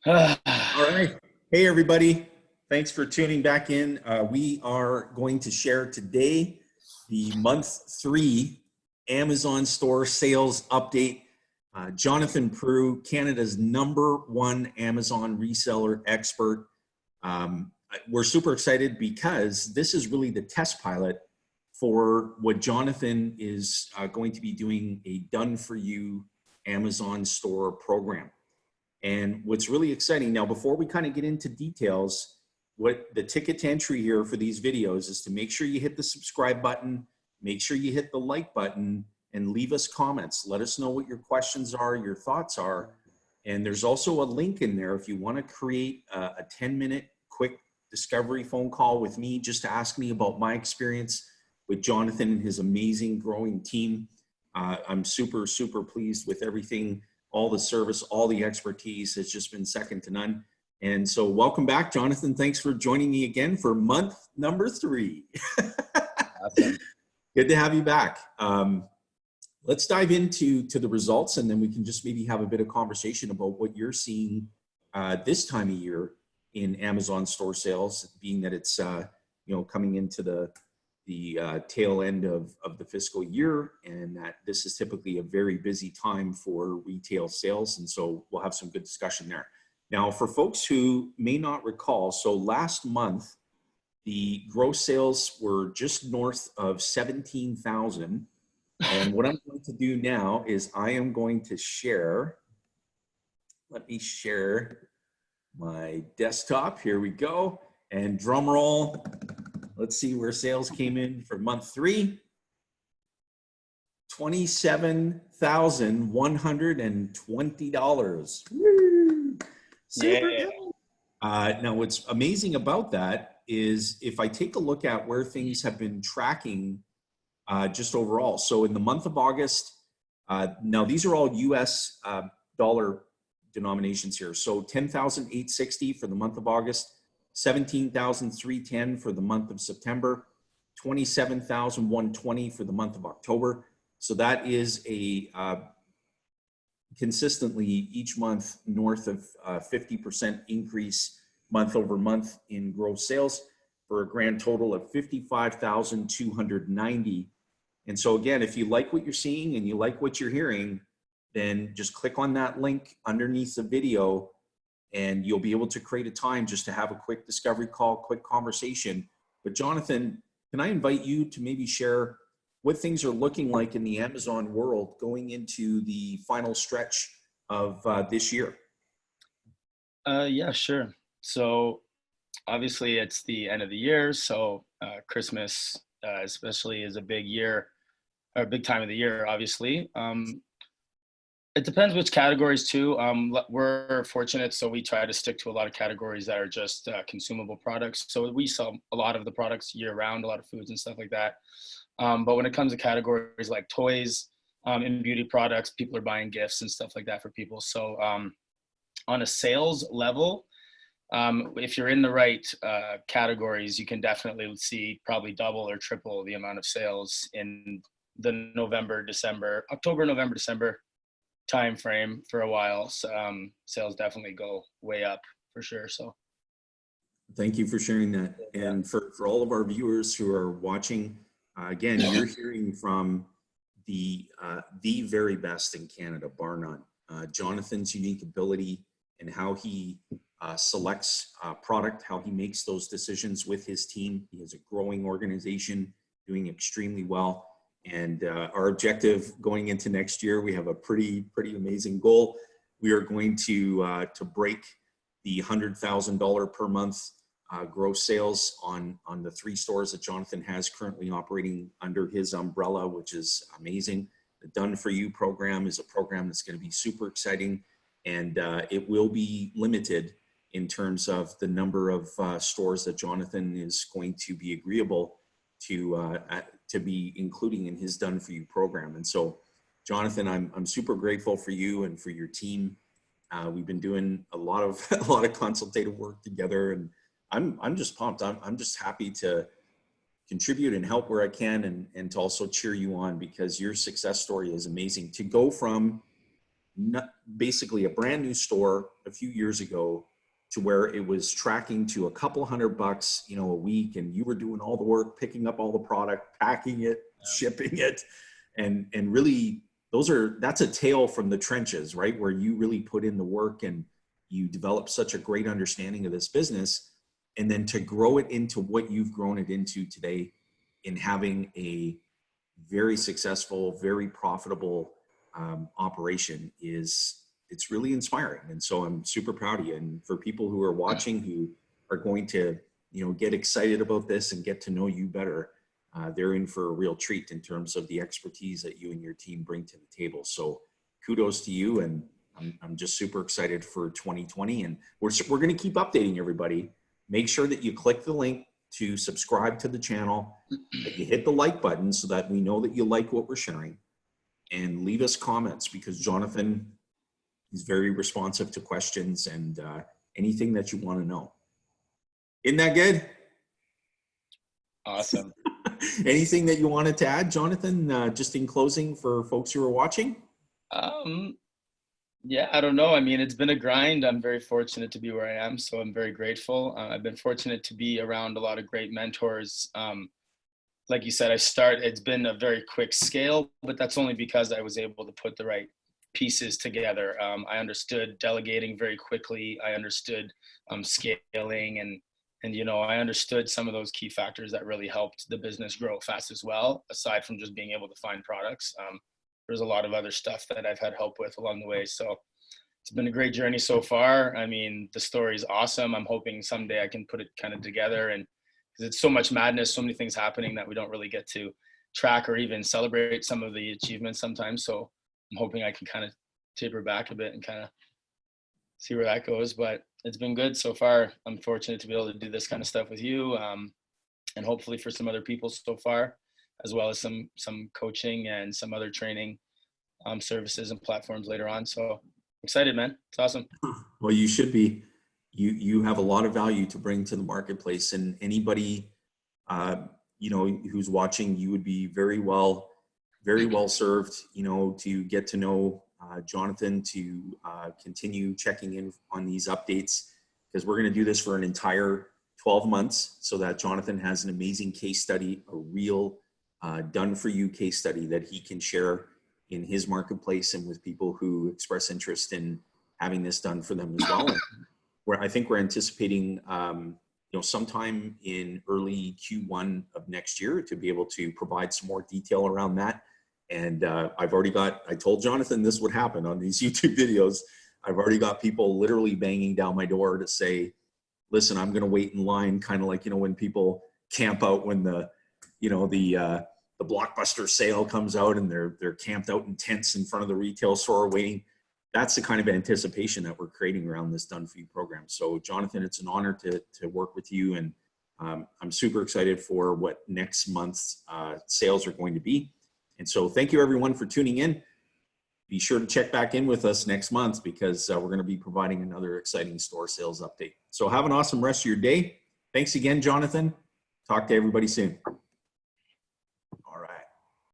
All All right. Hey, everybody. Thanks for tuning back in. We are going to share today the month 3 Amazon store sales update. Jonathan Proulx, Canada's #1 Amazon reseller expert. We're super excited because this is really the test pilot for what Jonathan is going to be doing, a done-for-you Amazon store program. And what's really exciting now, before we kind of get into details, what the ticket to entry here for these videos is to make sure you hit the subscribe button, make sure you hit the like button, and leave us comments. Let us know what your questions are, your thoughts are. And there's also a link in there if you want to create a 10-minute quick discovery phone call with me just to ask me about my experience with Jonathan and his amazing growing team. I'm super, super pleased with everything. All the service, all the expertise has just been second to none. And so welcome back, Jonathan. Thanks for joining me again for month number 3. Awesome. Good to have you back. Let's dive into the results, and then we can just maybe have a bit of conversation about what you're seeing this time of year in Amazon store sales, being that it's coming into the tail end of the fiscal year, and that this is typically a very busy time for retail sales. And so we'll have some good discussion there. Now, for folks who may not recall, so last month, the gross sales were just north of 17,000. And what I'm going to do now is I am going to share, let me share my desktop. Here we go. And drum roll. Let's see where sales came in for month 3. $27,120. Super Yeah. good. Now, what's amazing about that is if I take a look at where things have been tracking just overall. So in the month of August, now these are all US dollar denominations here. So 10,860 for the month of August. 17,310 for the month of September, 27,120 for the month of October. So that is a consistently each month north of 50% increase month over month in gross sales for a grand total of 55,290. And so again, if you like what you're seeing and you like what you're hearing, then just click on that link underneath the video, and you'll be able to create a time just to have a quick discovery call, quick conversation. But Jonathan, can I invite you to maybe share what things are looking like in the Amazon world going into the final stretch of this year? Yeah, sure. So obviously it's the end of the year. So Christmas especially is a big year, or a big time of the year, obviously. It depends which categories too. We're fortunate, so we try to stick to a lot of categories that are just consumable products. So we sell a lot of the products year round, a lot of foods and stuff like that. But when it comes to categories like toys and beauty products, people are buying gifts and stuff like that for people. So on a sales level, if you're in the right categories, you can definitely see probably double or triple the amount of sales in the October, November, December time frame for a while. So, sales definitely go way up for sure. So thank you for sharing that. And for all of our viewers who are watching, again, you're hearing from the very best in Canada, bar none. Jonathan's unique ability and how he selects product, how he makes those decisions with his team. He has a growing organization doing extremely well. And our objective going into next year, we have a pretty amazing goal. We are going to break the $100,000 per month gross sales on the 3 stores that Jonathan has currently operating under his umbrella, which is amazing. The Done For You program is a program that's going to be super exciting, and it will be limited in terms of the number of stores that Jonathan is going to be agreeable to be including in his Done For You program. And so, Jonathan, I'm super grateful for you and for your team. We've been doing a lot of consultative work together, and I'm just pumped. I'm just happy to contribute and help where I can, and to also cheer you on, because your success story is amazing. To go from basically a brand new store a few years ago to where it was tracking to a couple $100, you know, a week, and you were doing all the work, picking up all the product, packing it, shipping it, and really that's a tale from the trenches, right? Where you really put in the work and you develop such a great understanding of this business, and then to grow it into what you've grown it into today in having a very successful, very profitable operation it's really inspiring. And so I'm super proud of you. And for people who are watching, who are going to, you know, get excited about this and get to know you better, they're in for a real treat in terms of the expertise that you and your team bring to the table. So kudos to you. And I'm just super excited for 2020. And we're going to keep updating everybody. Make sure that you click the link to subscribe to the channel, that you hit the like button so that we know that you like what we're sharing, and leave us comments, because Jonathan is very responsive to questions and anything that you want to know. Isn't that good? Awesome. Anything that you wanted to add, Jonathan, just in closing for folks who are watching? Yeah, I don't know. I mean, it's been a grind. I'm very fortunate to be where I am, so I'm very grateful. I've been fortunate to be around a lot of great mentors. Like you said, it's been a very quick scale, but that's only because I was able to put the right pieces together. I understood delegating very quickly. I understood scaling, and you know, I understood some of those key factors that really helped the business grow fast as well, aside from just being able to find products. There's a lot of other stuff that I've had help with along the way. So it's been a great journey so far. I mean, the story is awesome. I'm hoping someday I can put it kind of together, and because it's so much madness, so many things happening that we don't really get to track or even celebrate some of the achievements sometimes. So I'm hoping I can kind of taper back a bit and kind of see where that goes. But it's been good so far. I'm fortunate to be able to do this kind of stuff with you, and hopefully for some other people so far, as well as some coaching and some other training services and platforms later on. So excited, man. It's awesome. Well, you should be. You have a lot of value to bring to the marketplace, and anybody you know, who's watching, you would be very well served, you know, to get to know Jonathan, to continue checking in on these updates, because we're going to do this for an entire 12 months so that Jonathan has an amazing case study, a real done for you case study that he can share in his marketplace and with people who express interest in having this done for them as well. And where I think we're anticipating, you know, sometime in early Q1 of next year to be able to provide some more detail around that. And I told Jonathan this would happen on these YouTube videos. I've already got people literally banging down my door to say, listen, I'm going to wait in line, kind of like, you know, when people camp out when the Blockbuster sale comes out and they're camped out in tents in front of the retail store waiting. That's the kind of anticipation that we're creating around this Done For You program. So Jonathan, it's an honor to work with you, and I'm super excited for what next month's sales are going to be. And so thank you everyone for tuning in. Be sure to check back in with us next month, because we're going to be providing another exciting store sales update. So have an awesome rest of your day. Thanks again, Jonathan. Talk to everybody soon.